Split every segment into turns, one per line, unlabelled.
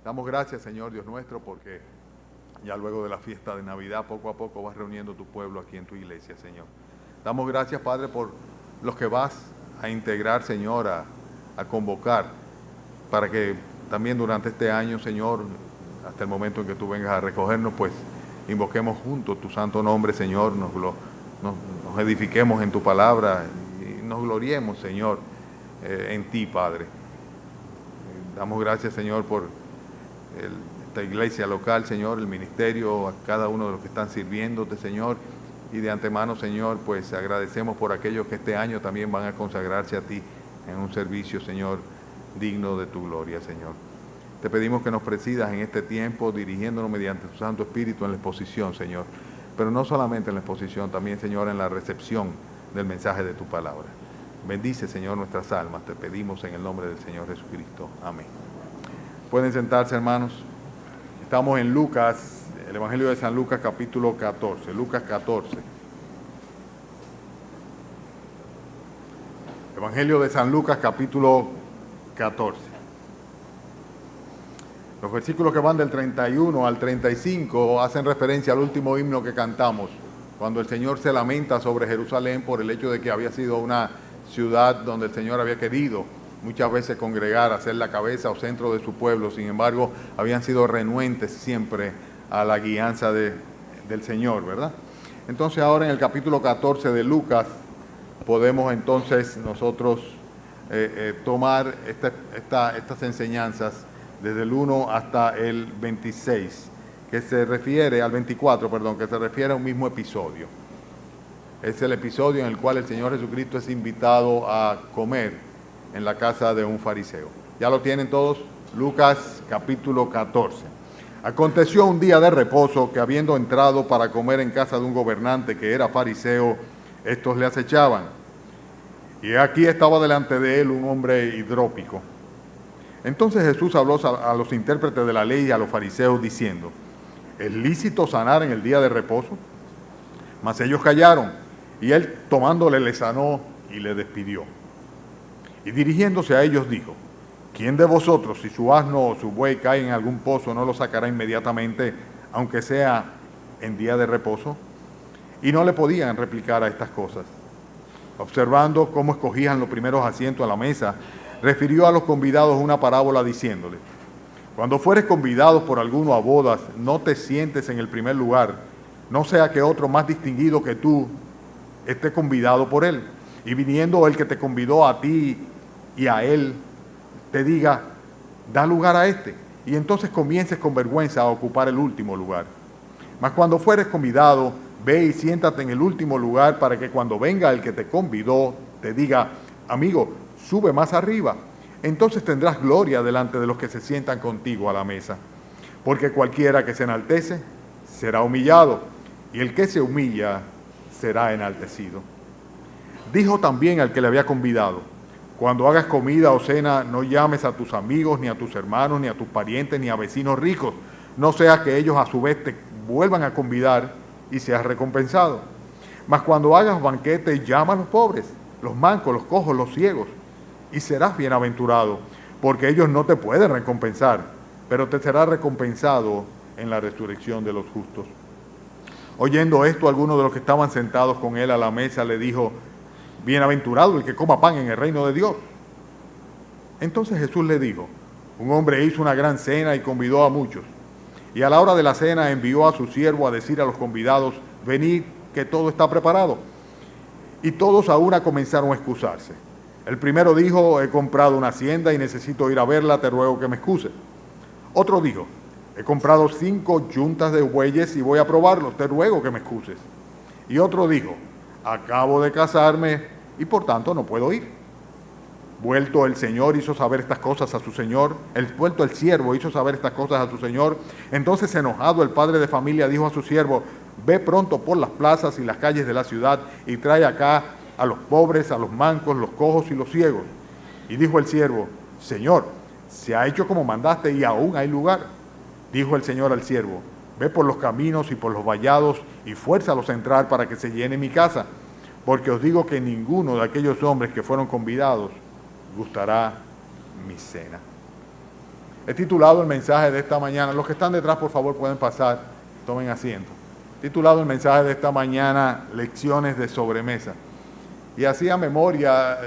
Damos gracias, Señor Dios nuestro, porque ya luego de la fiesta de Navidad, poco a poco vas reuniendo tu pueblo aquí en tu iglesia, Señor. Damos gracias, Padre, por los que vas a integrar, Señor, a convocar, para que también durante este año, Señor, hasta el momento en que tú vengas a recogernos, pues invoquemos juntos tu santo nombre, Señor, nos edifiquemos en tu palabra y nos gloriemos, Señor, en ti, Padre. Damos gracias, Señor, por esta iglesia local, Señor, el ministerio, a cada uno de los que están sirviéndote, Señor, y de antemano, Señor, pues agradecemos por aquellos que este año también van a consagrarse a ti en un servicio, Señor, digno de tu gloria, Señor. Te pedimos que nos presidas en este tiempo, dirigiéndonos mediante tu Santo Espíritu en la exposición, Señor, pero no solamente en la exposición, también, Señor, en la recepción del mensaje de tu palabra. Bendice, Señor, nuestras almas, te pedimos en el nombre del Señor Jesucristo. Amén. Pueden sentarse, hermanos. Estamos en Lucas, el Evangelio de San Lucas, capítulo 14. Lucas 14. Evangelio de San Lucas, capítulo 14. Los versículos que van del 31 al 35 hacen referencia al último himno que cantamos, cuando el Señor se lamenta sobre Jerusalén por el hecho de que había sido una ciudad donde el Señor había querido muchas veces congregar, hacer la cabeza o centro de su pueblo. Sin embargo, habían sido renuentes siempre a la guianza del Señor, ¿verdad? Entonces ahora en el capítulo 14 de Lucas podemos entonces nosotros tomar estas enseñanzas desde el 1 hasta el 26, que se refiere al 24, perdón, que se refiere a un mismo episodio. Es el episodio en el cual el Señor Jesucristo es invitado a comer en la casa de un fariseo. ¿Ya lo tienen todos? Lucas capítulo 14. Aconteció un día de reposo que, habiendo entrado para comer en casa de un gobernante que era fariseo, estos le acechaban. Y aquí estaba delante de él un hombre hidrópico. Entonces Jesús habló a los intérpretes de la ley y a los fariseos diciendo: ¿es lícito sanar en el día de reposo? Mas ellos callaron, y él tomándole le sanó y le despidió. Y dirigiéndose a ellos dijo: ¿quién de vosotros, si su asno o su buey cae en algún pozo, no lo sacará inmediatamente, aunque sea en día de reposo? Y no le podían replicar a estas cosas. Observando cómo escogían los primeros asientos a la mesa, refirió a los convidados una parábola diciéndoles: cuando fueres convidados por alguno a bodas, no te sientes en el primer lugar, no sea que otro más distinguido que tú esté convidado por él, y viniendo el que te convidó a ti y a él, te diga: da lugar a este, y entonces comiences con vergüenza a ocupar el último lugar. Mas cuando fueres convidado, ve y siéntate en el último lugar, para que cuando venga el que te convidó, te diga: amigo, sube más arriba. Entonces tendrás gloria delante de los que se sientan contigo a la mesa. Porque cualquiera que se enaltece será humillado, y el que se humilla será enaltecido. Dijo también al que le había convidado: cuando hagas comida o cena, no llames a tus amigos, ni a tus hermanos, ni a tus parientes, ni a vecinos ricos, no sea que ellos a su vez te vuelvan a convidar y seas recompensado. Mas cuando hagas banquete, llama a los pobres, los mancos, los cojos, los ciegos, y serás bienaventurado, porque ellos no te pueden recompensar, pero te será recompensado en la resurrección de los justos. Oyendo esto, algunos de los que estaban sentados con él a la mesa le dijo: bienaventurado el que coma pan en el reino de Dios. Entonces Jesús le dijo: un hombre hizo una gran cena y convidó a muchos. Y a la hora de la cena envió a su siervo a decir a los convidados: venid, que todo está preparado. Y todos a una comenzaron a excusarse. El primero dijo: he comprado una hacienda y necesito ir a verla, te ruego que me excuses. Otro dijo: he comprado 5 yuntas de bueyes y voy a probarlos, te ruego que me excuses. Y otro dijo: acabo de casarme y por tanto no puedo ir. Vuelto el Señor hizo saber estas cosas a su Señor, vuelto el siervo hizo saber estas cosas a su Señor. Entonces, enojado, el padre de familia dijo a su siervo: ve pronto por las plazas y las calles de la ciudad y trae acá a los pobres, a los mancos, los cojos y los ciegos. Y dijo el siervo: Señor, se ha hecho como mandaste y aún hay lugar. Dijo el Señor al siervo: ve por los caminos y por los vallados y fuérzalos a entrar para que se llene mi casa, porque os digo que ninguno de aquellos hombres que fueron convidados gustará mi cena. He titulado el mensaje de esta mañana, los que están detrás por favor pueden pasar, tomen asiento. He titulado el mensaje de esta mañana, Lecciones de sobremesa. Y hacía memoria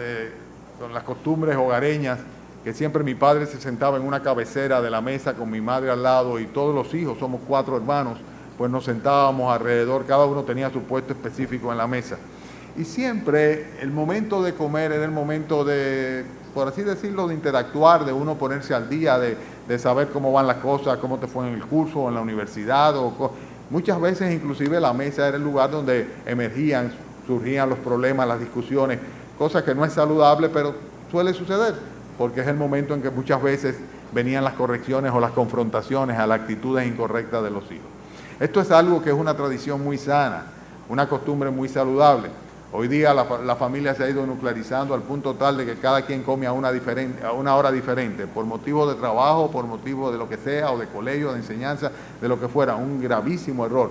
con las costumbres hogareñas, que siempre mi padre se sentaba en una cabecera de la mesa con mi madre al lado y todos los hijos, somos 4 hermanos, pues nos sentábamos alrededor, cada uno tenía su puesto específico en la mesa. Y siempre el momento de comer era el momento de, por así decirlo, de interactuar, de uno ponerse al día, de saber cómo van las cosas, cómo te fue en el curso, en la universidad. Muchas veces inclusive la mesa era el lugar donde surgían los problemas, las discusiones, cosas que no es saludable, pero suele suceder, porque es el momento en que muchas veces venían las correcciones o las confrontaciones a las actitudes incorrectas de los hijos. Esto es algo que es una tradición muy sana, una costumbre muy saludable. Hoy día la familia se ha ido nuclearizando al punto tal de que cada quien come a una hora diferente, por motivo de trabajo, por motivo de lo que sea, o de colegio, de enseñanza, de lo que fuera. Un gravísimo error.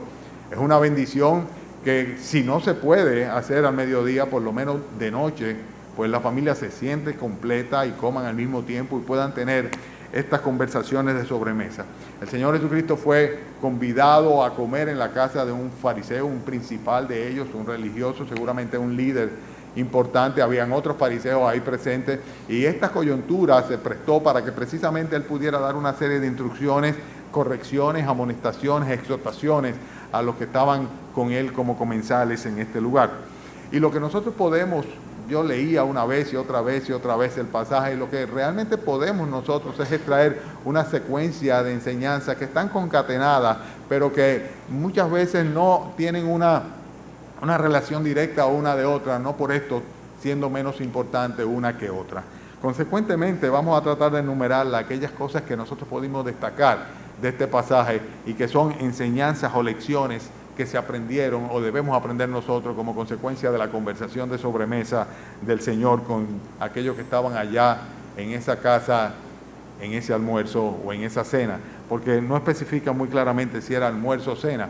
Es una bendición que si no se puede hacer al mediodía, por lo menos de noche, pues la familia se siente completa y coman al mismo tiempo y puedan tener estas conversaciones de sobremesa. El Señor Jesucristo fue convidado a comer en la casa de un fariseo, un principal de ellos, un religioso, seguramente un líder importante. Habían otros fariseos ahí presentes y esta coyuntura se prestó para que precisamente él pudiera dar una serie de instrucciones, correcciones, amonestaciones, exhortaciones a los que estaban con él como comensales en este lugar. Y lo que nosotros podemos, yo leía una vez y otra vez y otra vez el pasaje, y lo que realmente podemos nosotros es extraer una secuencia de enseñanzas que están concatenadas, pero que muchas veces no tienen una relación directa una de otra, no por esto siendo menos importante una que otra. Consecuentemente, vamos a tratar de enumerar aquellas cosas que nosotros pudimos destacar de este pasaje y que son enseñanzas o lecciones que se aprendieron o debemos aprender nosotros como consecuencia de la conversación de sobremesa del Señor con aquellos que estaban allá en esa casa, en ese almuerzo o en esa cena, porque no especifica muy claramente si era almuerzo o cena,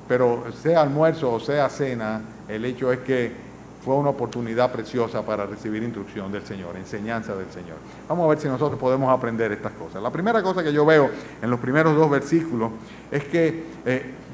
pero sea almuerzo o sea cena, el hecho es que fue una oportunidad preciosa para recibir instrucción del Señor, enseñanza del Señor. Vamos a ver si nosotros podemos aprender estas cosas. La primera cosa que yo veo en los primeros 2 versículos es que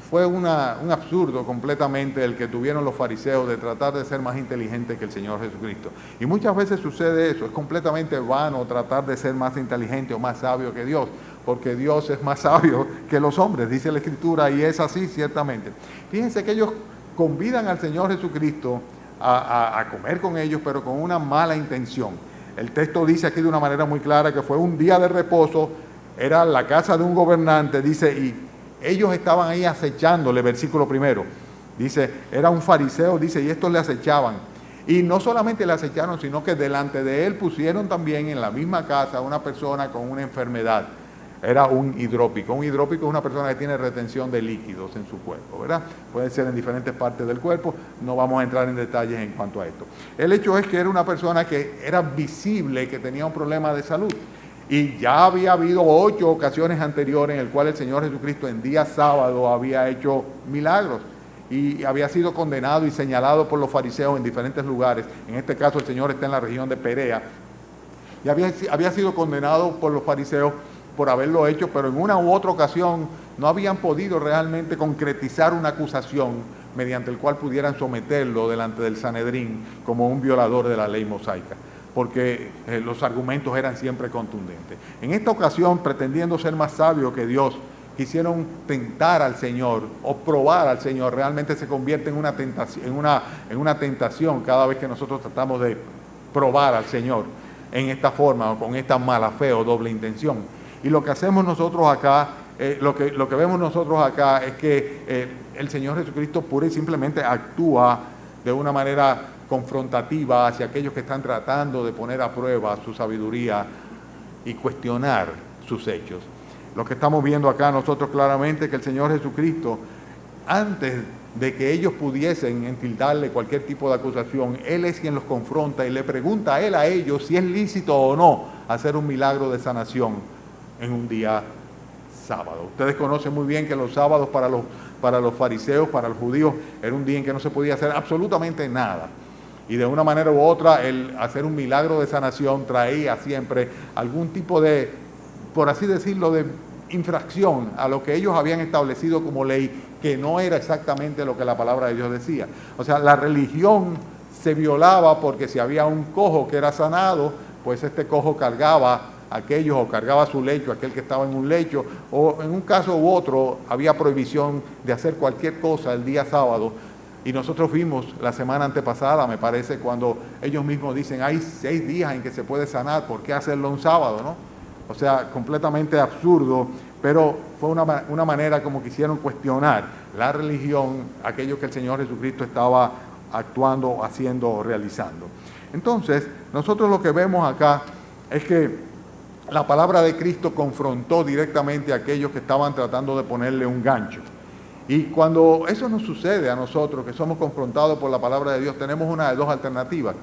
fue un absurdo completamente el que tuvieron los fariseos de tratar de ser más inteligentes que el Señor Jesucristo. Y muchas veces sucede eso, es completamente vano tratar de ser más inteligente o más sabio que Dios, porque Dios es más sabio que los hombres, dice la Escritura, y es así ciertamente. Fíjense que ellos convidan al Señor Jesucristo a comer con ellos, pero con una mala intención. El texto dice aquí de una manera muy clara que fue un día de reposo, era la casa de un gobernante, dice, y ellos estaban ahí acechándole, versículo 1. Dice, era un fariseo, dice, y estos le acechaban. Y no solamente le acecharon, sino que delante de él pusieron también en la misma casa a una persona con una enfermedad. Era un hidrópico. Un hidrópico es una persona que tiene retención de líquidos en su cuerpo, ¿verdad? Puede ser en diferentes partes del cuerpo, no vamos a entrar en detalles en cuanto a esto. El hecho es que era una persona que era visible que tenía un problema de salud. Y ya había habido 8 ocasiones anteriores en el cual el Señor Jesucristo en día sábado había hecho milagros y había sido condenado y señalado por los fariseos en diferentes lugares. En este caso el Señor está en la región de Perea y había sido condenado por los fariseos por haberlo hecho, pero en una u otra ocasión no habían podido realmente concretizar una acusación mediante el cual pudieran someterlo delante del Sanedrín como un violador de la ley mosaica, porque los argumentos eran siempre contundentes. En esta ocasión, pretendiendo ser más sabio que Dios, quisieron tentar al Señor o probar al Señor. Realmente se convierte en una tentación cada vez que nosotros tratamos de probar al Señor en esta forma o con esta mala fe o doble intención. Y lo que hacemos nosotros acá, lo que vemos nosotros acá es que el Señor Jesucristo pura y simplemente actúa de una manera confrontativa hacia aquellos que están tratando de poner a prueba su sabiduría y cuestionar sus hechos. Lo que estamos viendo acá nosotros claramente es que el Señor Jesucristo, antes de que ellos pudiesen entildarle cualquier tipo de acusación, Él es quien los confronta y le pregunta a ellos si es lícito o no hacer un milagro de sanación en un día sábado. Ustedes conocen muy bien que los sábados para los fariseos, para los judíos, era un día en que no se podía hacer absolutamente nada. Y de una manera u otra, el hacer un milagro de sanación traía siempre algún tipo de por así decirlo, de infracción a lo que ellos habían establecido como ley, que no era exactamente lo que la palabra de Dios decía. O sea, la religión se violaba porque si había un cojo que era sanado, pues este cojo cargaba a aquellos o cargaba su lecho, aquel que estaba en un lecho, o en un caso u otro había prohibición de hacer cualquier cosa el día sábado. Y nosotros vimos la semana antepasada, me parece, cuando ellos mismos dicen, hay 6 días en que se puede sanar, ¿por qué hacerlo un sábado, no? O sea, completamente absurdo, pero fue una manera como quisieron cuestionar la religión, aquello que el Señor Jesucristo estaba actuando, haciendo, realizando. Entonces, nosotros lo que vemos acá es que la palabra de Cristo confrontó directamente a aquellos que estaban tratando de ponerle un gancho. Y cuando eso nos sucede a nosotros, que somos confrontados por la palabra de Dios, tenemos una de 2 alternativas.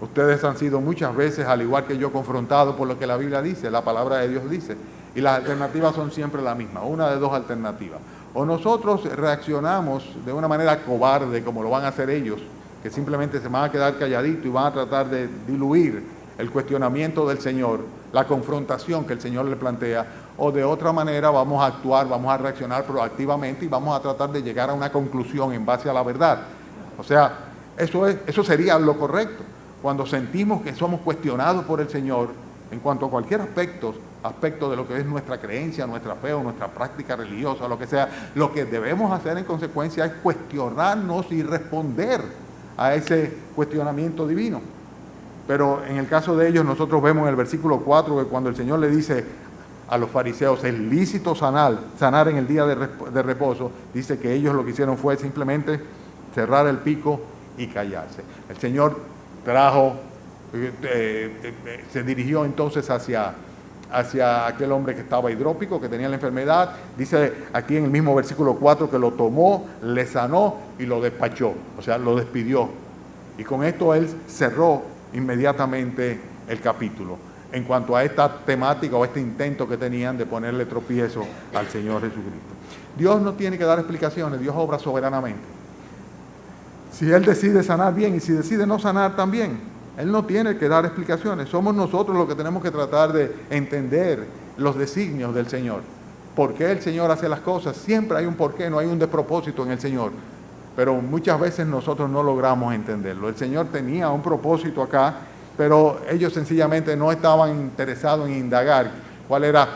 Ustedes han sido muchas veces, al igual que yo, confrontados por lo que la Biblia dice, la palabra de Dios dice. Y las alternativas son siempre la misma, una de 2 alternativas. O nosotros reaccionamos de una manera cobarde, como lo van a hacer ellos, que simplemente se van a quedar calladitos y van a tratar de diluir el cuestionamiento del Señor, la confrontación que el Señor le plantea, o de otra manera vamos a actuar, vamos a reaccionar proactivamente y vamos a tratar de llegar a una conclusión en base a la verdad. O sea, eso sería lo correcto. Cuando sentimos que somos cuestionados por el Señor en cuanto a cualquier aspecto de lo que es nuestra creencia, nuestra fe o nuestra práctica religiosa, lo que sea, lo que debemos hacer en consecuencia es cuestionarnos y responder a ese cuestionamiento divino. Pero en el caso de ellos, nosotros vemos en el versículo 4 que cuando el Señor le dice a los fariseos, es lícito sanar en el día de reposo, dice que ellos lo que hicieron fue simplemente cerrar el pico y callarse. El Señor se dirigió entonces hacia aquel hombre que estaba hidrópico, que tenía la enfermedad. Dice aquí en el mismo versículo 4 que lo tomó, le sanó y lo despachó, o sea, lo despidió. Y con esto él cerró inmediatamente el capítulo en cuanto a esta temática o este intento que tenían de ponerle tropiezo al Señor Jesucristo. Dios no tiene que dar explicaciones, Dios obra soberanamente. Si Él decide sanar, bien, y si decide no sanar, también. Él no tiene que dar explicaciones. Somos nosotros los que tenemos que tratar de entender los designios del Señor. ¿Por qué el Señor hace las cosas? Siempre hay un porqué, no hay un despropósito en el Señor. Pero muchas veces nosotros no logramos entenderlo. El Señor tenía un propósito acá, pero ellos sencillamente no estaban interesados en indagar cuál era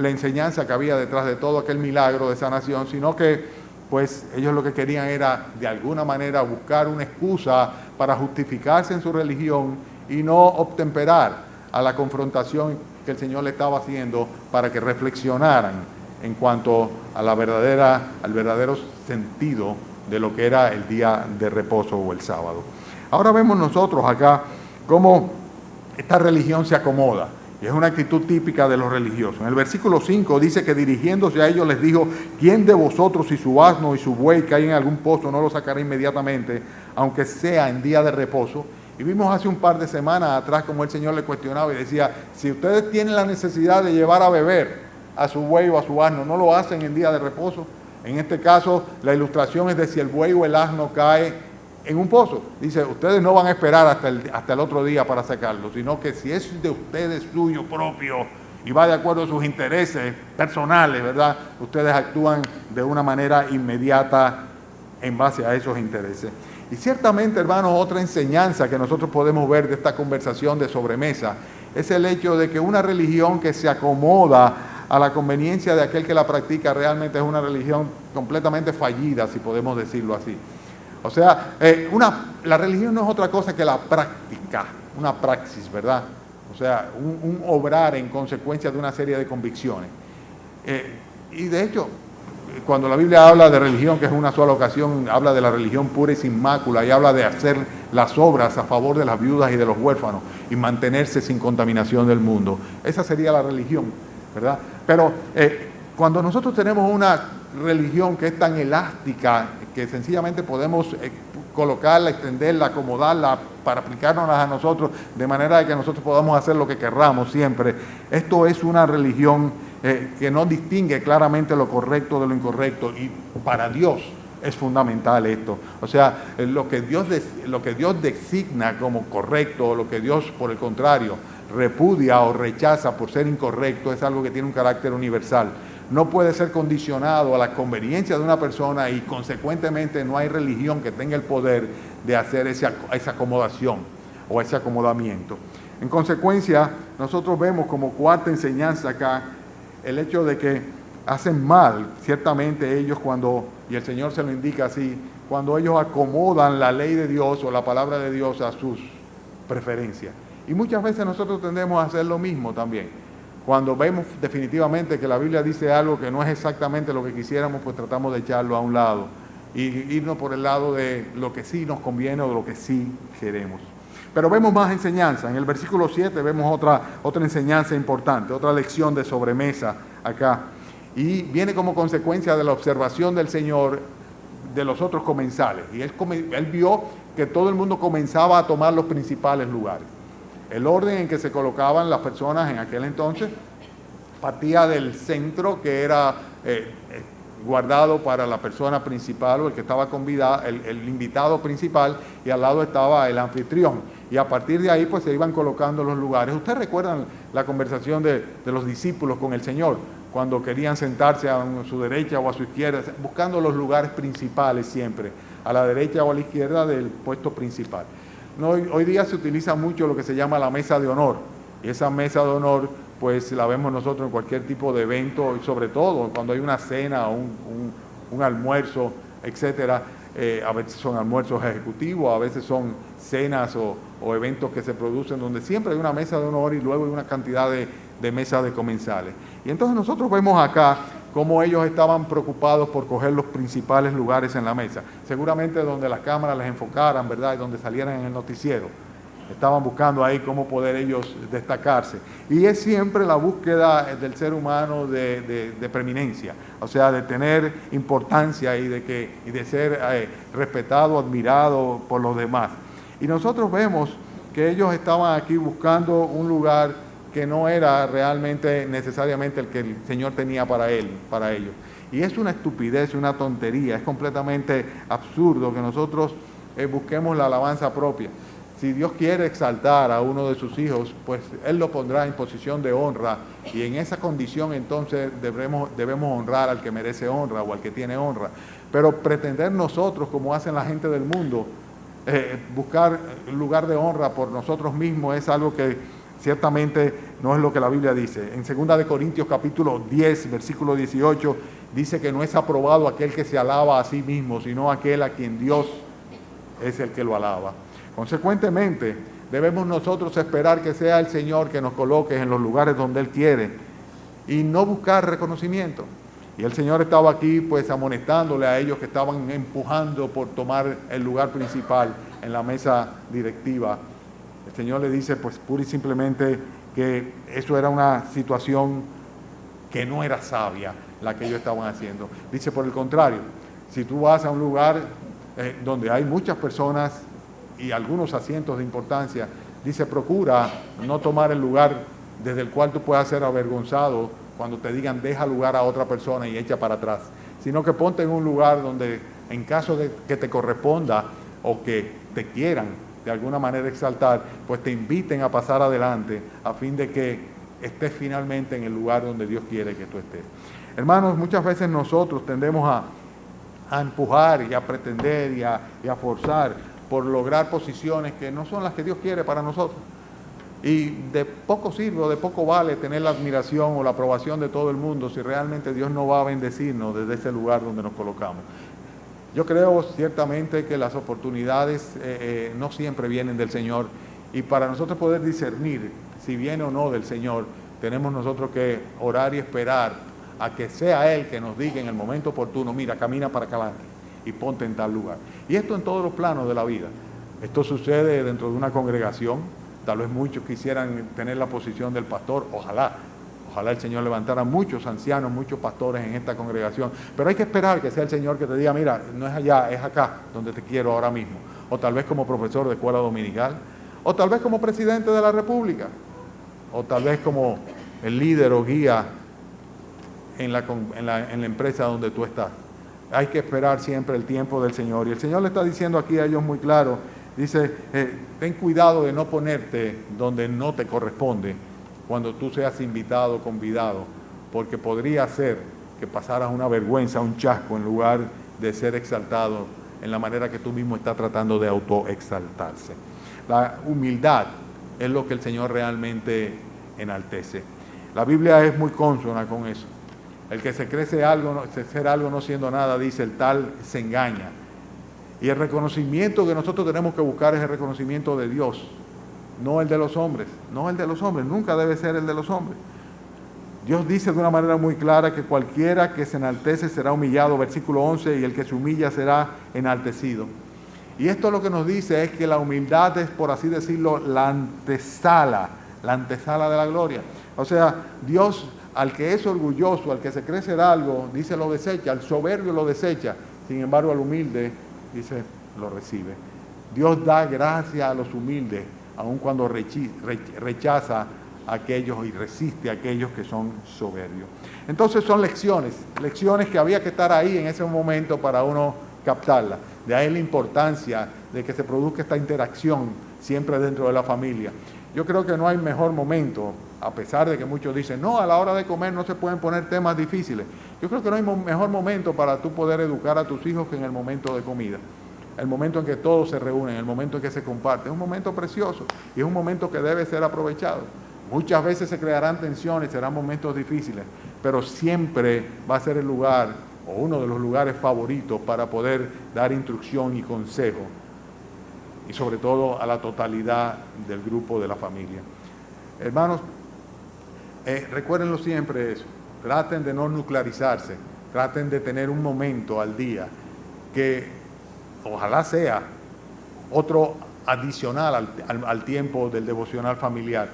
la enseñanza que había detrás de todo aquel milagro de sanación, sino que pues ellos lo que querían era de alguna manera buscar una excusa para justificarse en su religión y no obtemperar a la confrontación que el Señor le estaba haciendo para que reflexionaran en cuanto a al verdadero sentido de lo que era el día de reposo o el sábado. Ahora vemos nosotros acá cómo esta religión se acomoda. Y es una actitud típica de los religiosos. En el versículo 5 dice que dirigiéndose a ellos les dijo, ¿quién de vosotros si su asno y su buey caen en algún pozo no lo sacará inmediatamente, aunque sea en día de reposo? Y vimos hace un par de semanas atrás como el Señor le cuestionaba y decía, si ustedes tienen la necesidad de llevar a beber a su buey o a su asno, ¿no lo hacen en día de reposo? En este caso, la ilustración es de si el buey o el asno cae en un pozo. Dice, ustedes no van a esperar hasta el otro día para sacarlo, sino que si es de ustedes suyo propio y va de acuerdo a sus intereses personales, ¿verdad? Ustedes actúan de una manera inmediata en base a esos intereses. Y ciertamente, hermanos, otra enseñanza que nosotros podemos ver de esta conversación de sobremesa es el hecho de que una religión que se acomoda a la conveniencia de aquel que la practica realmente es una religión completamente fallida, si podemos decirlo así. O sea, la religión no es otra cosa que la práctica, una praxis, ¿verdad? O sea, un obrar en consecuencia de una serie de convicciones. Y de hecho, cuando la Biblia habla de religión, que es una sola ocasión, habla de la religión pura y sin mácula, y habla de hacer las obras a favor de las viudas y de los huérfanos, y mantenerse sin contaminación del mundo. Esa sería la religión, ¿verdad? Pero cuando nosotros tenemos una religión que es tan elástica, que sencillamente podemos colocarla, extenderla, acomodarla para aplicárnosla a nosotros de manera de que nosotros podamos hacer lo que querramos siempre. Esto es una religión que no distingue claramente lo correcto de lo incorrecto, y para Dios es fundamental esto. O sea, lo que Dios designa como correcto, lo que Dios, por el contrario, repudia o rechaza por ser incorrecto es algo que tiene un carácter universal. No puede ser condicionado a la conveniencia de una persona y consecuentemente no hay religión que tenga el poder de hacer esa acomodación o ese acomodamiento. En consecuencia, nosotros vemos como cuarta enseñanza acá el hecho de que hacen mal, ciertamente ellos cuando, y el Señor se lo indica así, cuando ellos acomodan la ley de Dios o la palabra de Dios a sus preferencias. Y muchas veces nosotros tendemos a hacer lo mismo también. Cuando vemos definitivamente que la Biblia dice algo que no es exactamente lo que quisiéramos, pues tratamos de echarlo a un lado y irnos por el lado de lo que sí nos conviene o de lo que sí queremos. Pero vemos más enseñanza. En el versículo 7 vemos otra enseñanza importante, otra lección de sobremesa acá. Y viene como consecuencia de la observación del Señor de los otros comensales. Y él vio que todo el mundo comenzaba a tomar los principales lugares. El orden en que se colocaban las personas en aquel entonces partía del centro que era guardado para la persona principal o el que estaba convidado, el invitado principal, y al lado estaba el anfitrión. Y a partir de ahí pues se iban colocando los lugares. ¿Ustedes recuerdan la conversación de los discípulos con el Señor? Cuando querían sentarse a su derecha o a su izquierda, buscando los lugares principales siempre, a la derecha o a la izquierda del puesto principal. No, hoy día se utiliza mucho lo que se llama la mesa de honor, y esa mesa de honor pues la vemos nosotros en cualquier tipo de evento, y sobre todo cuando hay una cena o un almuerzo, etcétera. A veces son almuerzos ejecutivos, a veces son cenas o eventos que se producen donde siempre hay una mesa de honor y luego hay una cantidad de mesas de comensales. Y entonces nosotros vemos acá cómo ellos estaban preocupados por coger los principales lugares en la mesa. Seguramente donde las cámaras les enfocaran, ¿verdad? Y donde salieran en el noticiero. Estaban buscando ahí cómo poder ellos destacarse. Y es siempre la búsqueda del ser humano de preeminencia, o sea, de tener importancia y de ser respetado, admirado por los demás. Y nosotros vemos que ellos estaban aquí buscando un lugar que no era realmente necesariamente el que el Señor tenía para ellos. Y es una estupidez, una tontería, es completamente absurdo que nosotros busquemos la alabanza propia. Si Dios quiere exaltar a uno de sus hijos, pues Él lo pondrá en posición de honra, y en esa condición entonces debemos honrar al que merece honra o al que tiene honra. Pero pretender nosotros, como hacen la gente del mundo, buscar lugar de honra por nosotros mismos es algo que ciertamente no es lo que la Biblia dice. En 2 Corintios capítulo 10, versículo 18, dice que no es aprobado aquel que se alaba a sí mismo, sino aquel a quien Dios es el que lo alaba. Consecuentemente, debemos nosotros esperar que sea el Señor que nos coloque en los lugares donde Él quiere y no buscar reconocimiento. Y el Señor estaba aquí pues amonestándole a ellos que estaban empujando por tomar el lugar principal en la mesa directiva. El Señor le dice pues pura y simplemente que eso era una situación que no era sabia la que ellos estaban haciendo. Dice por el contrario, si tú vas a un lugar donde hay muchas personas y algunos asientos de importancia, dice procura no tomar el lugar desde el cual tú puedas ser avergonzado cuando te digan deja lugar a otra persona y echa para atrás, sino que ponte en un lugar donde en caso de que te corresponda o que te quieran de alguna manera exaltar, pues te inviten a pasar adelante a fin de que estés finalmente en el lugar donde Dios quiere que tú estés. Hermanos, muchas veces nosotros tendemos a empujar y a pretender y a forzar por lograr posiciones que no son las que Dios quiere para nosotros. Y de poco sirve o de poco vale tener la admiración o la aprobación de todo el mundo si realmente Dios no va a bendecirnos desde ese lugar donde nos colocamos. Yo creo ciertamente que las oportunidades no siempre vienen del Señor, y para nosotros poder discernir si viene o no del Señor, tenemos nosotros que orar y esperar a que sea Él que nos diga en el momento oportuno, mira, camina para acá adelante y ponte en tal lugar. Y esto en todos los planos de la vida. Esto sucede dentro de una congregación. Tal vez muchos quisieran tener la posición del pastor. Ojalá el Señor levantara muchos ancianos, muchos pastores en esta congregación. Pero hay que esperar que sea el Señor que te diga, mira, no es allá, es acá donde te quiero ahora mismo. O tal vez como profesor de escuela dominical. O tal vez como presidente de la República. O tal vez como el líder o guía en la empresa donde tú estás. Hay que esperar siempre el tiempo del Señor. Y el Señor le está diciendo aquí a ellos muy claro, Dice, ten cuidado de no ponerte donde no te corresponde cuando tú seas invitado o convidado, porque podría ser que pasaras una vergüenza, un chasco, en lugar de ser exaltado en la manera que tú mismo estás tratando de autoexaltarse. La humildad es lo que el Señor realmente enaltece. La Biblia es muy consona con eso. El que se cree ser algo no siendo nada, dice, el tal se engaña. Y el reconocimiento que nosotros tenemos que buscar es el reconocimiento de Dios, no el de los hombres, no el de los hombres, nunca debe ser el de los hombres. Dios dice de una manera muy clara que cualquiera que se enaltece será humillado, versículo 11, y el que se humilla será enaltecido. Y esto lo que nos dice es que la humildad es, por así decirlo, la antesala de la gloria. O sea, Dios, al que es orgulloso, al que se cree ser algo, dice lo desecha, al soberbio lo desecha, sin embargo al humilde, dice, lo recibe. Dios da gracia a los humildes, aun cuando rechaza a aquellos y resiste a aquellos que son soberbios. Entonces son lecciones que había que estar ahí en ese momento para uno captarla. De ahí la importancia de que se produzca esta interacción siempre dentro de la familia. Yo creo que no hay mejor momento, a pesar de que muchos dicen, no, a la hora de comer no se pueden poner temas difíciles. Yo creo que no hay mejor momento para tú poder educar a tus hijos que en el momento de comida. El momento en que todos se reúnen, el momento en que se comparten. Es un momento precioso y es un momento que debe ser aprovechado. Muchas veces se crearán tensiones, serán momentos difíciles, pero siempre va a ser el lugar o uno de los lugares favoritos para poder dar instrucción y consejo, y sobre todo a la totalidad del grupo de la familia. Hermanos, recuérdenlo siempre eso, traten de no nuclearizarse, traten de tener un momento al día que ojalá sea otro adicional al tiempo del devocional familiar,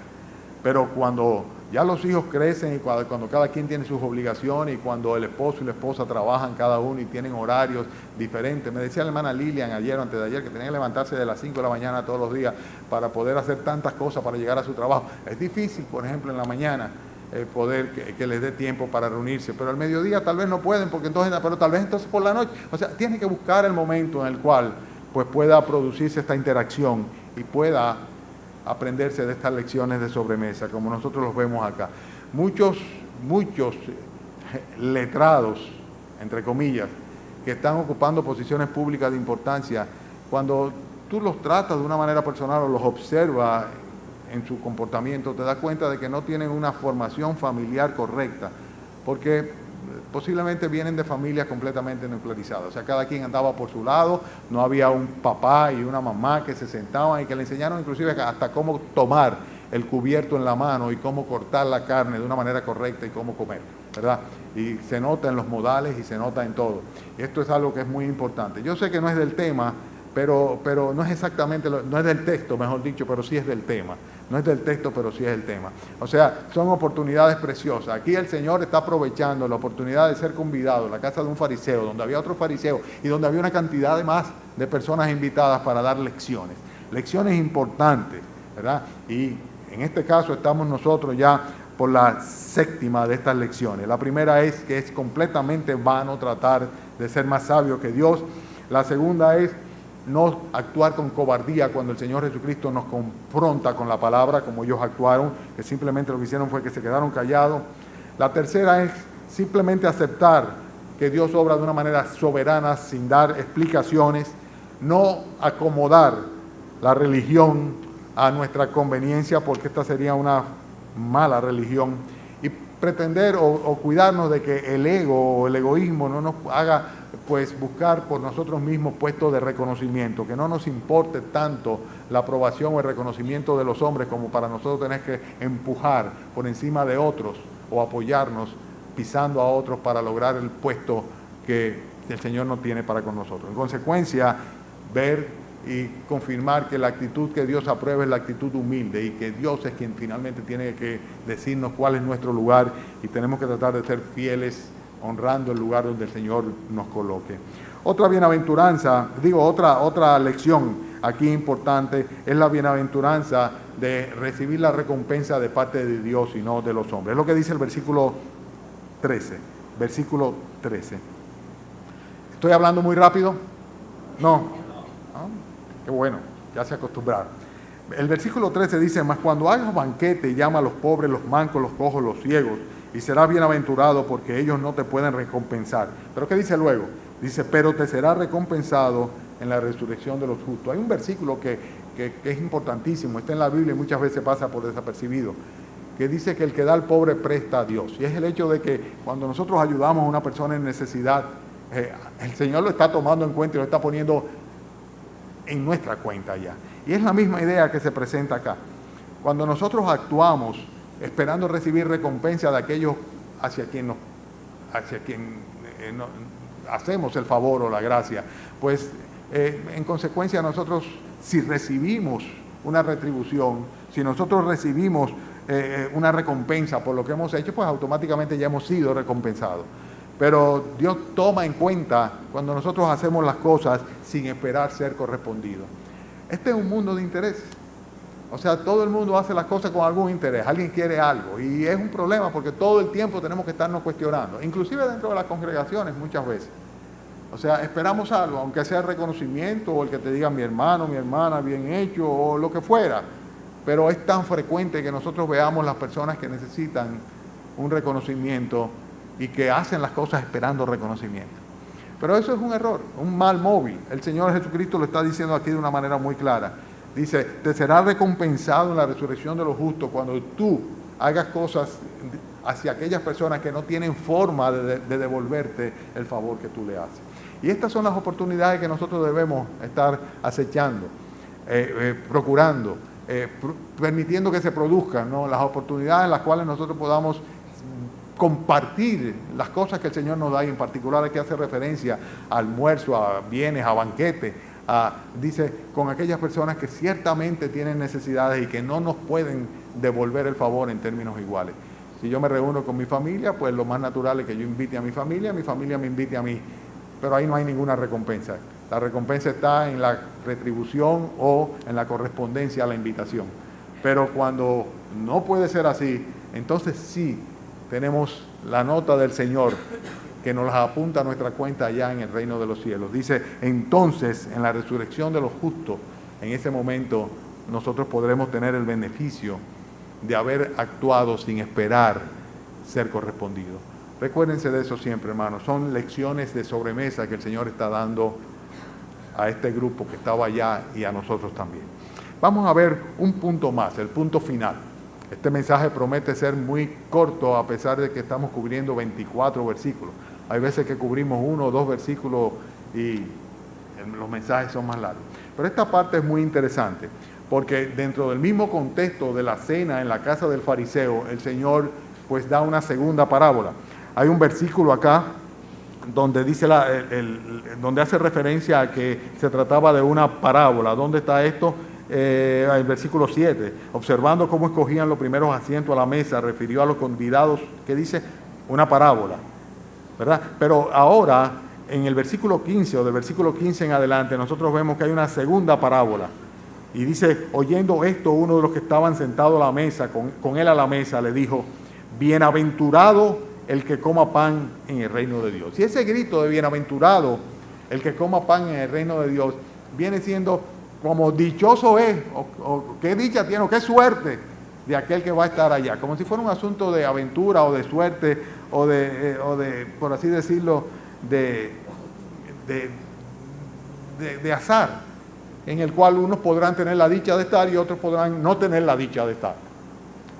pero cuando ya los hijos crecen y cuando cada quien tiene sus obligaciones y cuando el esposo y la esposa trabajan cada uno y tienen horarios diferentes. Me decía la hermana Lilian ayer o antes de ayer que tenía que levantarse de las 5 de la mañana todos los días para poder hacer tantas cosas para llegar a su trabajo. Es difícil, por ejemplo, en la mañana poder que les dé tiempo para reunirse, pero al mediodía tal vez no pueden, pero tal vez entonces por la noche. O sea, tienen que buscar el momento en el cual pues pueda producirse esta interacción y pueda aprenderse de estas lecciones de sobremesa, como nosotros los vemos acá. Muchos letrados, entre comillas, que están ocupando posiciones públicas de importancia, cuando tú los tratas de una manera personal o los observas en su comportamiento, te das cuenta de que no tienen una formación familiar correcta, porque posiblemente vienen de familias completamente nuclearizadas. O sea, cada quien andaba por su lado, no había un papá y una mamá que se sentaban y que le enseñaron inclusive hasta cómo tomar el cubierto en la mano y cómo cortar la carne de una manera correcta y cómo comer, ¿verdad? Y se nota en los modales y se nota en todo. Y esto es algo que es muy importante. Yo sé que no es del tema, pero no es exactamente, no es del texto, mejor dicho, pero sí es del tema. No es del texto, pero sí es el tema. O sea, son oportunidades preciosas. Aquí el Señor está aprovechando la oportunidad de ser convidado a la casa de un fariseo, donde había otro fariseo y donde había una cantidad de más de personas invitadas para dar lecciones. Lecciones importantes, ¿verdad? Y en este caso estamos nosotros ya por la séptima de estas lecciones. La primera es que es completamente vano tratar de ser más sabio que Dios. La segunda es no actuar con cobardía cuando el Señor Jesucristo nos confronta con la palabra, como ellos actuaron, que simplemente lo que hicieron fue que se quedaron callados. La tercera es simplemente aceptar que Dios obra de una manera soberana, sin dar explicaciones, no acomodar la religión a nuestra conveniencia, porque esta sería una mala religión, y pretender o cuidarnos de que el ego o el egoísmo no nos haga pues buscar por nosotros mismos puestos de reconocimiento, que no nos importe tanto la aprobación o el reconocimiento de los hombres como para nosotros tener que empujar por encima de otros o apoyarnos pisando a otros para lograr el puesto que el Señor no tiene para con nosotros. En consecuencia, ver y confirmar que la actitud que Dios aprueba es la actitud humilde y que Dios es quien finalmente tiene que decirnos cuál es nuestro lugar y tenemos que tratar de ser fieles honrando el lugar donde el Señor nos coloque. Otra bienaventuranza, otra lección aquí importante es la bienaventuranza de recibir la recompensa de parte de Dios y no de los hombres. Es lo que dice el versículo 13. Versículo 13. ¿Estoy hablando muy rápido? No. Ah, qué bueno. ya se acostumbraron. El versículo 13 dice, mas cuando hagas banquete, llama a los pobres, los mancos, los cojos, los ciegos, y serás bienaventurado porque ellos no te pueden recompensar. ¿Pero qué dice luego? Dice, pero te será recompensado en la resurrección de los justos. Hay un versículo que es importantísimo, está en la Biblia y muchas veces pasa por desapercibido, que dice que el que da al pobre presta a Dios. Y es el hecho de que cuando nosotros ayudamos a una persona en necesidad, el Señor lo está tomando en cuenta y lo está poniendo en nuestra cuenta ya. Y es la misma idea que se presenta acá. Cuando nosotros actuamos esperando recibir recompensa de aquellos hacia quien hacemos el favor o la gracia, pues en consecuencia nosotros, si recibimos una retribución, si nosotros recibimos una recompensa por lo que hemos hecho, pues automáticamente ya hemos sido recompensados. Pero Dios toma en cuenta cuando nosotros hacemos las cosas sin esperar ser correspondidos. Este es un mundo de intereses. O sea, todo el mundo hace las cosas con algún interés, alguien quiere algo, y es un problema porque todo el tiempo tenemos que estarnos cuestionando, inclusive dentro de las congregaciones muchas veces. O sea, esperamos algo, aunque sea el reconocimiento o el que te diga mi hermano, mi hermana, bien hecho o lo que fuera, pero es tan frecuente que nosotros veamos las personas que necesitan un reconocimiento y que hacen las cosas esperando reconocimiento. Pero eso es un error, un mal móvil. El Señor Jesucristo lo está diciendo aquí de una manera muy clara. Dice, te será recompensado en la resurrección de los justos cuando tú hagas cosas hacia aquellas personas que no tienen forma de devolverte el favor que tú le haces. Y estas son las oportunidades que nosotros debemos estar acechando, procurando, permitiendo que se produzcan, ¿no? Las oportunidades en las cuales nosotros podamos compartir las cosas que el Señor nos da, y en particular aquí hace referencia a almuerzo, a bienes, a banquete, dice, con aquellas personas que ciertamente tienen necesidades y que no nos pueden devolver el favor en términos iguales. Si yo me reúno con mi familia, pues lo más natural es que yo invite a mi familia me invite a mí, pero ahí no hay ninguna recompensa. La recompensa está en la retribución o en la correspondencia a la invitación. Pero cuando no puede ser así, entonces sí tenemos la nota del Señor que nos las apunta a nuestra cuenta allá en el reino de los cielos. Dice, entonces, en la resurrección de los justos, en ese momento nosotros podremos tener el beneficio de haber actuado sin esperar ser correspondido. Recuérdense de eso siempre, hermanos. Son lecciones de sobremesa que el Señor está dando a este grupo que estaba allá y a nosotros también. Vamos a ver un punto más, el punto final. Este mensaje promete ser muy corto a pesar de que estamos cubriendo 24 versículos. Hay veces que cubrimos 1 o 2 versículos y los mensajes son más largos. Pero esta parte es muy interesante porque dentro del mismo contexto de la cena en la casa del fariseo, el Señor pues da una segunda parábola. Hay un versículo acá donde dice donde hace referencia a que se trataba de una parábola. ¿Dónde está esto? El versículo 7, observando cómo escogían los primeros asientos a la mesa, refirió a los convidados, que dice una parábola, ¿verdad? Pero ahora, en el versículo 15 o del versículo 15 en adelante, nosotros vemos que hay una segunda parábola. Y dice, oyendo esto, uno de los que estaban sentados a la mesa, con él a la mesa, le dijo, bienaventurado el que coma pan en el reino de Dios. Y ese grito de bienaventurado el que coma pan en el reino de Dios viene siendo como dichoso es, o qué dicha tiene, o qué suerte de aquel que va a estar allá, como si fuera un asunto de aventura o de suerte o de por así decirlo, de azar, en el cual unos podrán tener la dicha de estar y otros podrán no tener la dicha de estar.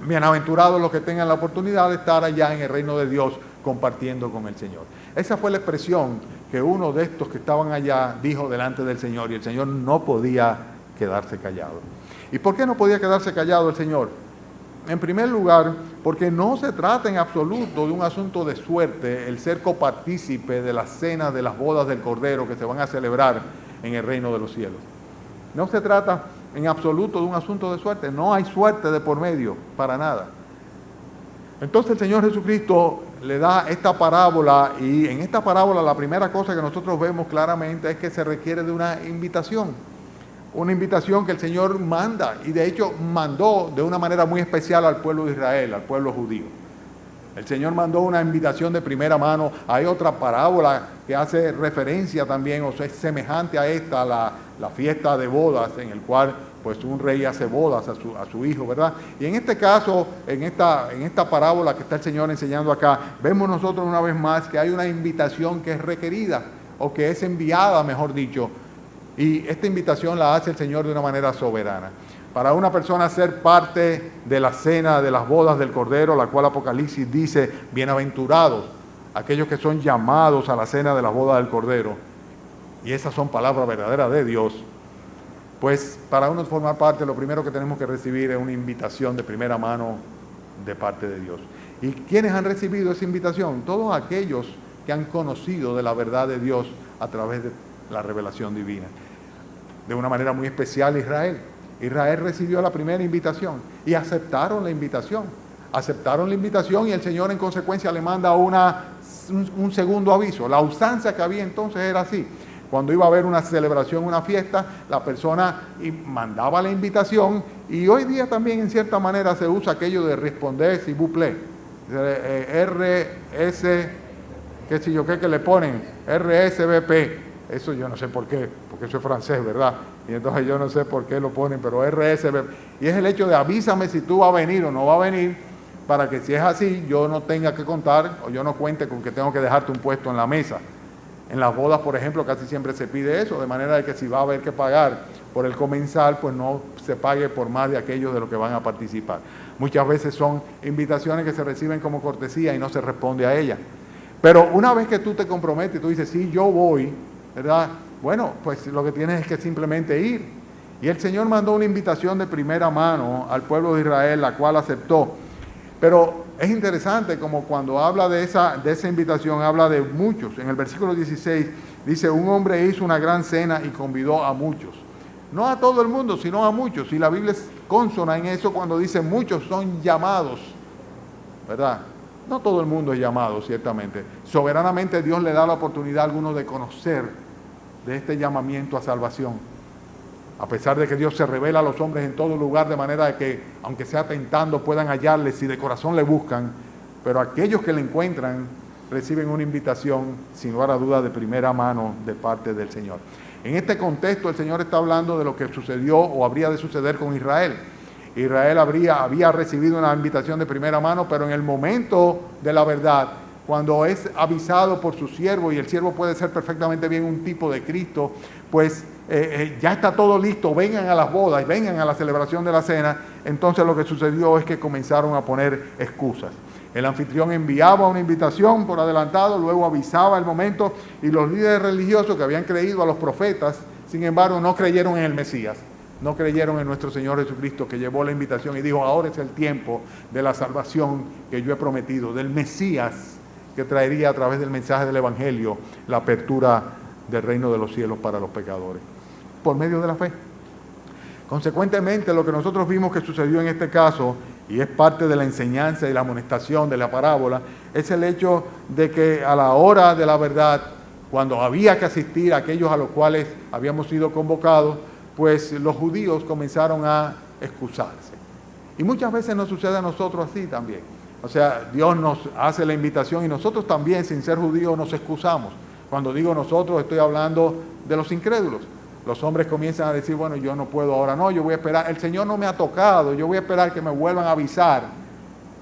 Bienaventurados los que tengan la oportunidad de estar allá en el reino de Dios compartiendo con el Señor. Esa fue la expresión que uno de estos que estaban allá dijo delante del Señor, y el Señor no podía quedarse callado. ¿Y por qué no podía quedarse callado el Señor? En primer lugar, porque no se trata en absoluto de un asunto de suerte el ser copartícipe de las cenas de las bodas del Cordero que se van a celebrar en el reino de los cielos. No se trata en absoluto de un asunto de suerte, no hay suerte de por medio, para nada. Entonces el Señor Jesucristo le da esta parábola, y en esta parábola la primera cosa que nosotros vemos claramente es que se requiere de una invitación que el Señor manda, y de hecho mandó de una manera muy especial al pueblo de Israel, al pueblo judío. El Señor mandó una invitación de primera mano. Hay otra parábola que hace referencia también, o sea, es semejante a esta, la fiesta de bodas, en el cual pues un rey hace bodas a su hijo, ¿verdad? Y en este caso, en esta parábola que está el Señor enseñando acá, vemos nosotros una vez más que hay una invitación que es requerida, o que es enviada, mejor dicho, y esta invitación la hace el Señor de una manera soberana. Para una persona ser parte de la cena de las bodas del Cordero, la cual Apocalipsis dice, bienaventurados aquellos que son llamados a la cena de las bodas del Cordero, y esas son palabras verdaderas de Dios, pues para uno formar parte, lo primero que tenemos que recibir es una invitación de primera mano de parte de Dios. ¿Y quiénes han recibido esa invitación? Todos aquellos que han conocido de la verdad de Dios a través de la revelación divina. De una manera muy especial Israel. Israel recibió la primera invitación y aceptaron la invitación. Aceptaron la invitación y el Señor en consecuencia le manda un segundo aviso. La usanza que había entonces era así. Cuando iba a haber una celebración, una fiesta, la persona mandaba la invitación, y hoy día también en cierta manera se usa aquello de responder s'il vous plaît. RS, qué sé yo qué que le ponen, RSVP. Eso yo no sé por qué, porque eso es francés, ¿verdad? Y entonces yo no sé por qué lo ponen, pero RSVP. Y es el hecho de avísame si tú vas a venir o no vas a venir, para que si es así, yo no tenga que contar o yo no cuente con que tengo que dejarte un puesto en la mesa. En las bodas, por ejemplo, casi siempre se pide eso, de manera de que si va a haber que pagar por el comensal, pues no se pague por más de aquellos de los que van a participar. Muchas veces son invitaciones que se reciben como cortesía y no se responde a ellas. Pero una vez que tú te comprometes y tú dices, sí, yo voy, ¿verdad? Bueno, pues lo que tienes es que simplemente ir. Y el Señor mandó una invitación de primera mano al pueblo de Israel, la cual aceptó. Pero es interesante como cuando habla de esa invitación, habla de muchos. En el versículo 16 dice, un hombre hizo una gran cena y convidó a muchos. No a todo el mundo, sino a muchos. Y la Biblia es consona en eso cuando dice muchos son llamados, ¿verdad? No todo el mundo es llamado, ciertamente. Soberanamente Dios le da la oportunidad a algunos de conocer de este llamamiento a salvación. A pesar de que Dios se revela a los hombres en todo lugar, de manera de que, aunque sea tentando, puedan hallarle si de corazón le buscan, pero aquellos que le encuentran reciben una invitación, sin lugar a duda, de primera mano de parte del Señor. En este contexto, el Señor está hablando de lo que sucedió o habría de suceder con Israel. Israel había recibido una invitación de primera mano, pero en el momento de la verdad, cuando es avisado por su siervo, y el siervo puede ser perfectamente bien un tipo de Cristo, pues ya está todo listo, vengan a las bodas, vengan a la celebración de la cena. Entonces lo que sucedió es que comenzaron a poner excusas. El anfitrión enviaba una invitación por adelantado, luego avisaba el momento, y los líderes religiosos que habían creído a los profetas, sin embargo, no creyeron en el Mesías, no creyeron en nuestro Señor Jesucristo, que llevó la invitación y dijo, ahora es el tiempo de la salvación que yo he prometido, del Mesías, que traería a través del mensaje del Evangelio la apertura del reino de los cielos para los pecadores, por medio de la fe. Consecuentemente, lo que nosotros vimos que sucedió en este caso, y es parte de la enseñanza y la amonestación de la parábola, es el hecho de que a la hora de la verdad, cuando había que asistir a aquellos a los cuales habíamos sido convocados, pues los judíos comenzaron a excusarse. Y muchas veces nos sucede a nosotros así también. O sea, Dios nos hace la invitación y nosotros también, sin ser judíos, nos excusamos. Cuando digo nosotros, estoy hablando de los incrédulos. Los hombres comienzan a decir, bueno, yo no puedo ahora, no, yo voy a esperar, el Señor no me ha tocado, yo voy a esperar que me vuelvan a avisar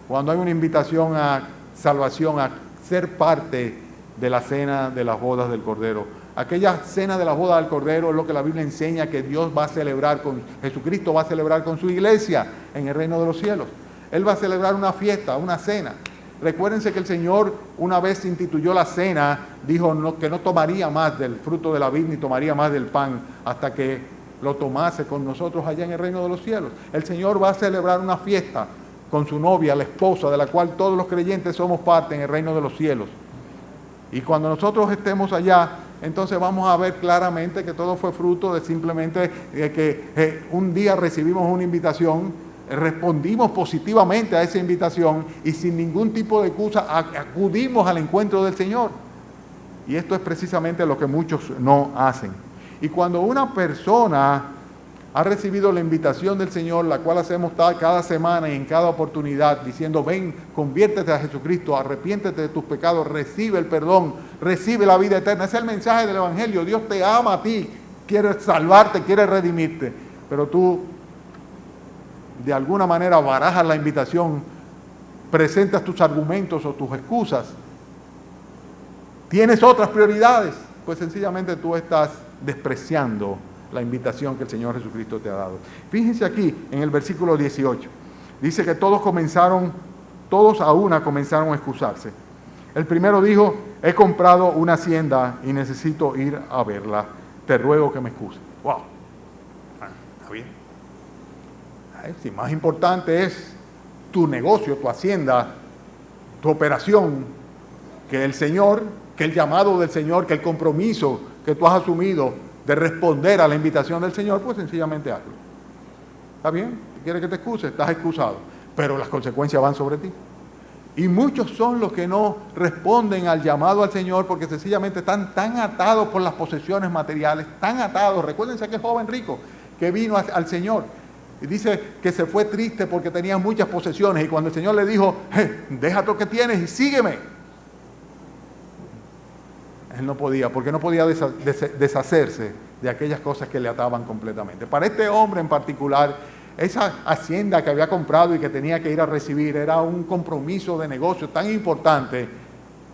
cuando hay una invitación a salvación, a ser parte de la cena de las bodas del Cordero. Aquella cena de las bodas del Cordero es lo que la Biblia enseña que Dios va a celebrar Jesucristo va a celebrar con su iglesia en el reino de los cielos. Él va a celebrar una fiesta, una cena. Recuérdense que el Señor, una vez instituyó la cena, dijo que no tomaría más del fruto de la vid ni tomaría más del pan hasta que lo tomase con nosotros allá en el reino de los cielos. El Señor va a celebrar una fiesta con su novia, la esposa, de la cual todos los creyentes somos parte en el reino de los cielos. Y cuando nosotros estemos allá, entonces vamos a ver claramente que todo fue fruto de simplemente que un día recibimos una invitación, respondimos positivamente a esa invitación y sin ningún tipo de excusa acudimos al encuentro del Señor. Y esto es precisamente lo que muchos no hacen. Y cuando una persona ha recibido la invitación del Señor, la cual hacemos cada semana y en cada oportunidad, diciendo, ven, conviértete a Jesucristo, arrepiéntete de tus pecados, recibe el perdón, recibe la vida eterna. Ese es el mensaje del Evangelio. Dios te ama a ti, quiere salvarte, quiere redimirte, pero tú de alguna manera barajas la invitación, presentas tus argumentos o tus excusas, tienes otras prioridades, pues sencillamente tú estás despreciando la invitación que el Señor Jesucristo te ha dado. Fíjense aquí en el versículo 18, dice que todos a una comenzaron a excusarse. El primero dijo, he comprado una hacienda y necesito ir a verla, te ruego que me excuses. Wow, está bien. Si más importante es tu negocio, tu hacienda, tu operación, que el Señor, que el llamado del Señor, que el compromiso que tú has asumido de responder a la invitación del Señor, pues sencillamente hazlo. ¿Está bien? Si quieres que te excuses, estás excusado, pero las consecuencias van sobre ti. Y muchos son los que no responden al llamado al Señor porque sencillamente están tan atados por las posesiones materiales, tan atados. Recuérdense aquel joven rico que vino al Señor y dice que se fue triste porque tenía muchas posesiones, y cuando el Señor le dijo, deja lo que tienes y sígueme, él no podía, porque no podía deshacerse de aquellas cosas que le ataban completamente. Para este hombre en particular, esa hacienda que había comprado y que tenía que ir a recibir era un compromiso de negocio tan importante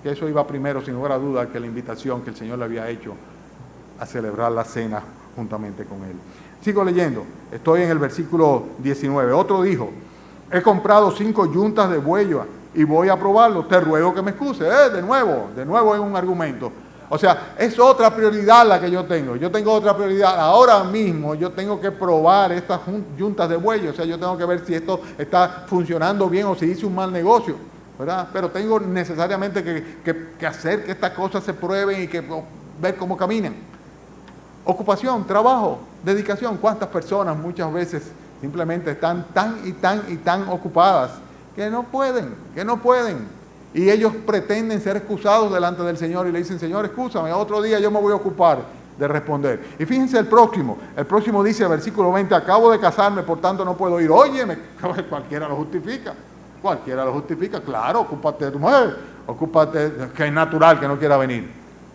que eso iba primero, sin lugar a duda, que la invitación que el Señor le había hecho a celebrar la cena juntamente con él. Sigo leyendo, estoy en el versículo 19. Otro dijo, he comprado 5 yuntas de buey y voy a probarlo, te ruego que me excuse. De nuevo es un argumento. O sea, es otra prioridad la que yo tengo. Yo tengo otra prioridad. Ahora mismo yo tengo que probar estas yuntas de buey. O sea, yo tengo que ver si esto está funcionando bien o si hice un mal negocio, ¿verdad? Pero tengo necesariamente que hacer que estas cosas se prueben y ver cómo caminan. Ocupación, trabajo, dedicación. ¿Cuántas personas muchas veces simplemente están tan ocupadas que no pueden? Y ellos pretenden ser excusados delante del Señor y le dicen, Señor, excúsame, otro día yo me voy a ocupar de responder. Y fíjense el próximo dice, versículo 20, acabo de casarme, por tanto no puedo ir. Óyeme, cualquiera lo justifica, claro, ocúpate de tu mujer, ocúpate, que es natural que no quiera venir.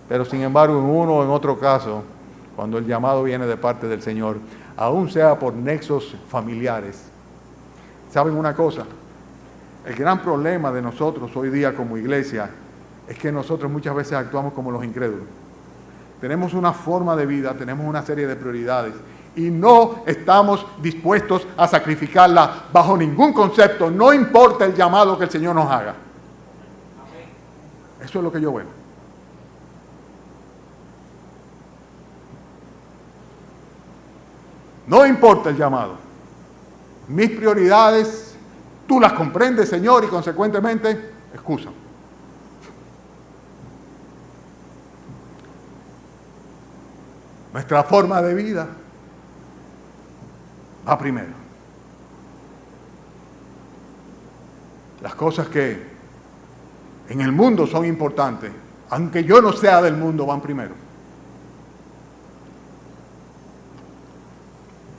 Pero sin embargo, en uno o en otro caso, cuando el llamado viene de parte del Señor, aún sea por nexos familiares, ¿saben una cosa? El gran problema de nosotros hoy día como iglesia es que nosotros muchas veces actuamos como los incrédulos. Tenemos una forma de vida, tenemos una serie de prioridades y no estamos dispuestos a sacrificarla bajo ningún concepto, no importa el llamado que el Señor nos haga. Eso es lo que yo veo. No importa el llamado. Mis prioridades tú las comprendes, Señor, y consecuentemente, excusa. Nuestra forma de vida va primero. Las cosas que en el mundo son importantes, aunque yo no sea del mundo, van primero.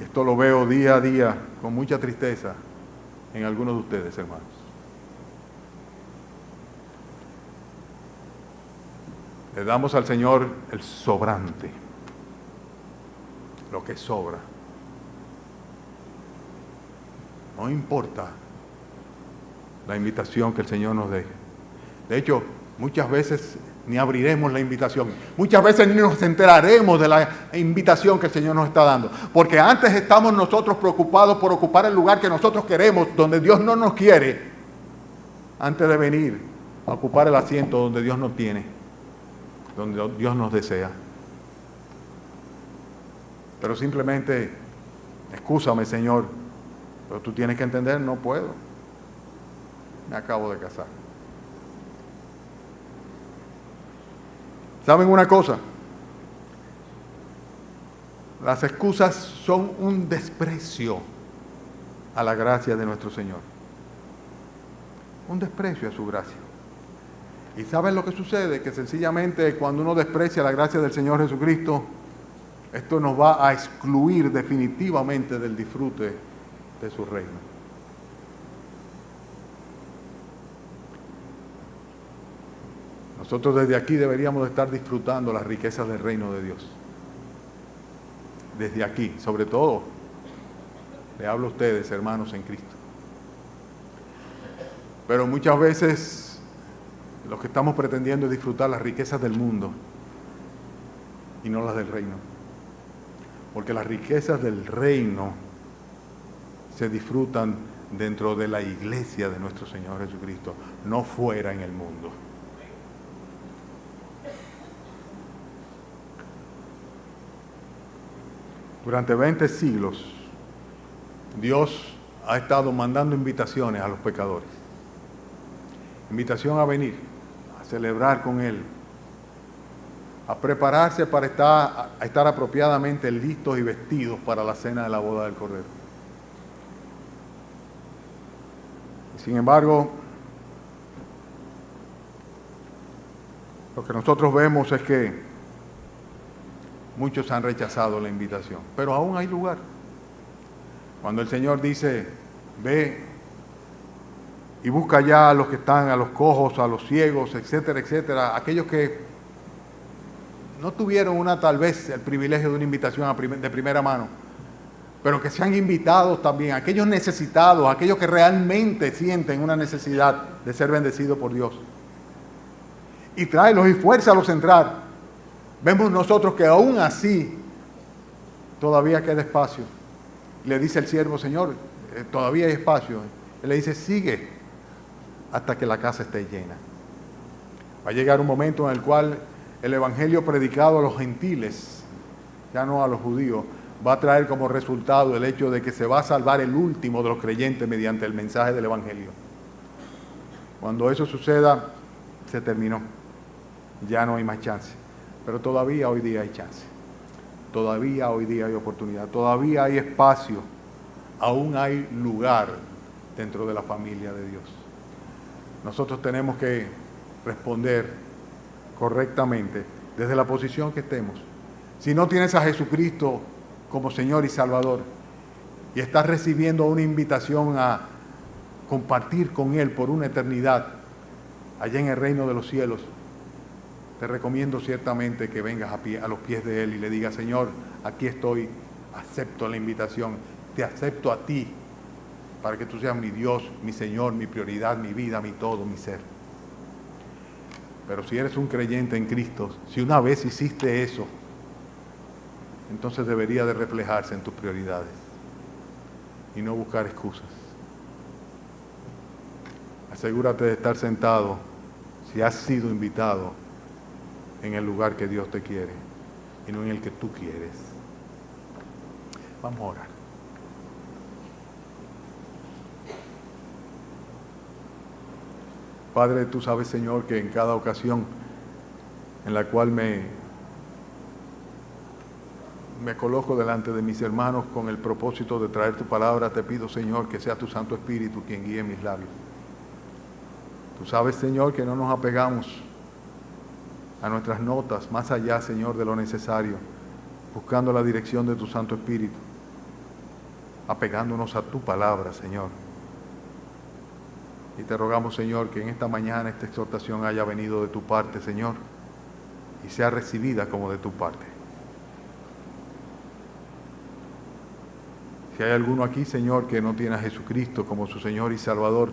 Y esto lo veo día a día con mucha tristeza en algunos de ustedes, hermanos. Le damos al Señor el sobrante, lo que sobra. No importa la invitación que el Señor nos deje. De hecho, muchas veces ni abriremos la invitación. Muchas veces ni nos enteraremos de la invitación que el Señor nos está dando. Porque antes estamos nosotros preocupados por ocupar el lugar que nosotros queremos, donde Dios no nos quiere, antes de venir a ocupar el asiento donde Dios nos tiene, donde Dios nos desea. Pero simplemente, excúsame, Señor, pero tú tienes que entender, no puedo. Me acabo de casar. ¿Saben una cosa? Las excusas son un desprecio a la gracia de nuestro Señor. Un desprecio a su gracia. ¿Y saben lo que sucede? Que sencillamente cuando uno desprecia la gracia del Señor Jesucristo, esto nos va a excluir definitivamente del disfrute de su reino. Nosotros desde aquí deberíamos de estar disfrutando las riquezas del reino de Dios. Desde aquí, sobre todo, le hablo a ustedes, hermanos en Cristo. Pero muchas veces lo que estamos pretendiendo es disfrutar las riquezas del mundo y no las del reino. Porque las riquezas del reino se disfrutan dentro de la iglesia de nuestro Señor Jesucristo, no fuera en el mundo. Durante 20 siglos, Dios ha estado mandando invitaciones a los pecadores. Invitación a venir, a celebrar con Él, a prepararse para estar apropiadamente listos y vestidos para la cena de la boda del Cordero. Sin embargo, lo que nosotros vemos es que muchos han rechazado la invitación, pero aún hay lugar. Cuando el Señor dice, ve y busca ya a los que están, a los cojos, a los ciegos, etcétera, etcétera, aquellos que no tuvieron tal vez el privilegio de una invitación de primera mano, pero que sean invitados también, aquellos necesitados, aquellos que realmente sienten una necesidad de ser bendecidos por Dios. Y tráelos y fuérzalos a entrar. Vemos nosotros que aún así todavía queda espacio. Le dice el siervo, Señor, todavía hay espacio. Él le dice, sigue hasta que la casa esté llena. Va a llegar un momento en el cual el evangelio predicado a los gentiles, ya no a los judíos, va a traer como resultado el hecho de que se va a salvar el último de los creyentes mediante el mensaje del evangelio. Cuando eso suceda, se terminó. Ya no hay más chance. Pero todavía hoy día hay chance. Todavía hoy día hay oportunidad. Todavía hay espacio. Aún hay lugar dentro de la familia de Dios. Nosotros tenemos que responder correctamente desde la posición que estemos. Si no tienes a Jesucristo como Señor y Salvador y estás recibiendo una invitación a compartir con Él por una eternidad allá en el reino de los cielos, te recomiendo ciertamente que vengas a los pies de Él y le digas, Señor, aquí estoy, acepto la invitación, te acepto a ti, para que tú seas mi Dios, mi Señor, mi prioridad, mi vida, mi todo, mi ser. Pero si eres un creyente en Cristo, si una vez hiciste eso, entonces debería de reflejarse en tus prioridades y no buscar excusas. Asegúrate de estar sentado, si has sido invitado, en el lugar que Dios te quiere y no en el que tú quieres. Vamos a orar. Padre, tú sabes, Señor, que en cada ocasión en la cual me coloco delante de mis hermanos con el propósito de traer tu palabra, te pido, Señor, que sea tu Santo Espíritu quien guíe mis labios. Tú sabes, Señor, que no nos apegamos a nuestras notas, más allá, Señor, de lo necesario, buscando la dirección de tu Santo Espíritu, apegándonos a tu palabra, Señor. Y te rogamos, Señor, que en esta mañana esta exhortación haya venido de tu parte, Señor, y sea recibida como de tu parte. Si hay alguno aquí, Señor, que no tiene a Jesucristo como su Señor y Salvador,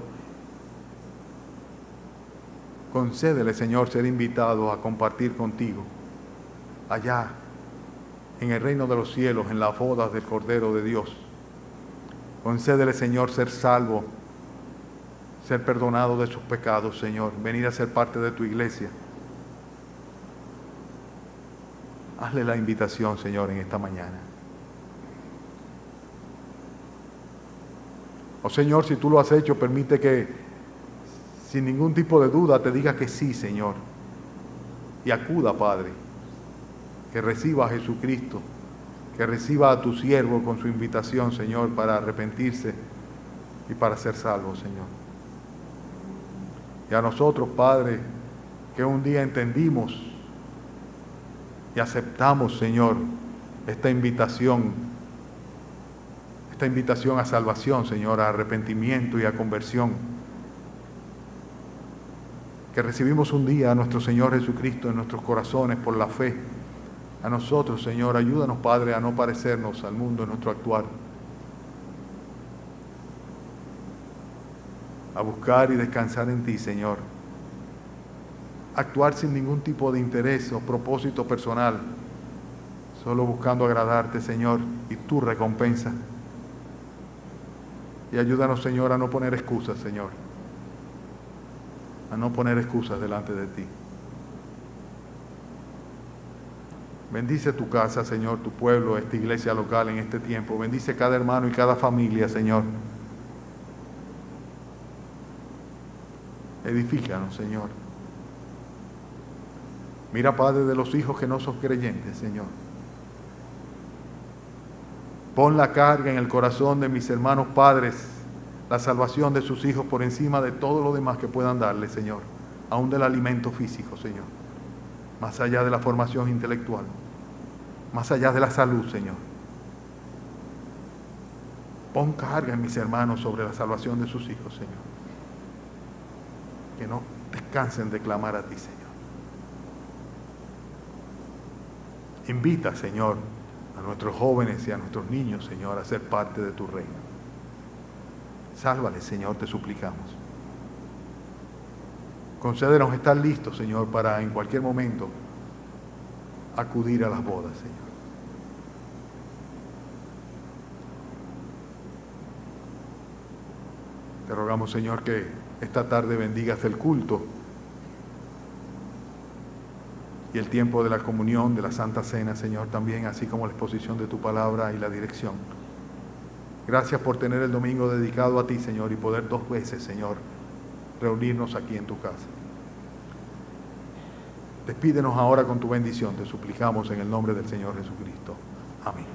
concédele, Señor, ser invitado a compartir contigo allá en el reino de los cielos, en las bodas del Cordero de Dios. Concédele, Señor, ser salvo, ser perdonado de sus pecados, Señor, venir a ser parte de tu iglesia. Hazle la invitación, Señor, en esta mañana. Oh Señor, si tú lo has hecho, permite que sin ningún tipo de duda te diga que sí, Señor. Y acuda, Padre, que reciba a Jesucristo, que reciba a tu siervo con su invitación, Señor, para arrepentirse y para ser salvo, Señor. Y a nosotros, Padre, que un día entendimos y aceptamos, Señor, esta invitación a salvación, Señor, a arrepentimiento y a conversión, que recibimos un día a nuestro Señor Jesucristo en nuestros corazones por la fe. A nosotros, Señor, ayúdanos, Padre, a no parecernos al mundo en nuestro actuar, a buscar y descansar en ti, Señor, actuar sin ningún tipo de interés o propósito personal, solo buscando agradarte, Señor, y tu recompensa. Y ayúdanos, Señor, a no poner excusas, Señor, a no poner excusas delante de ti. Bendice tu casa, Señor, tu pueblo, esta iglesia local en este tiempo. Bendice cada hermano y cada familia, Señor. Edifícanos, Señor. Mira, Padre, de los hijos que no son creyentes, Señor. Pon la carga en el corazón de mis hermanos padres, la salvación de sus hijos por encima de todo lo demás que puedan darle, Señor, aún del alimento físico, Señor, más allá de la formación intelectual, más allá de la salud, Señor. Pon carga en mis hermanos sobre la salvación de sus hijos, Señor, que no descansen de clamar a ti, Señor. Invita, Señor, a nuestros jóvenes y a nuestros niños, Señor, a ser parte de tu reino. Sálvales, Señor, te suplicamos. Concédenos estar listos, Señor, para en cualquier momento acudir a las bodas, Señor. Te rogamos, Señor, que esta tarde bendigas el culto y el tiempo de la comunión, de la Santa Cena, Señor, también, así como la exposición de tu palabra y la dirección. Gracias por tener el domingo dedicado a ti, Señor, y poder 2 veces, Señor, reunirnos aquí en tu casa. Despídenos ahora con tu bendición, te suplicamos en el nombre del Señor Jesucristo. Amén.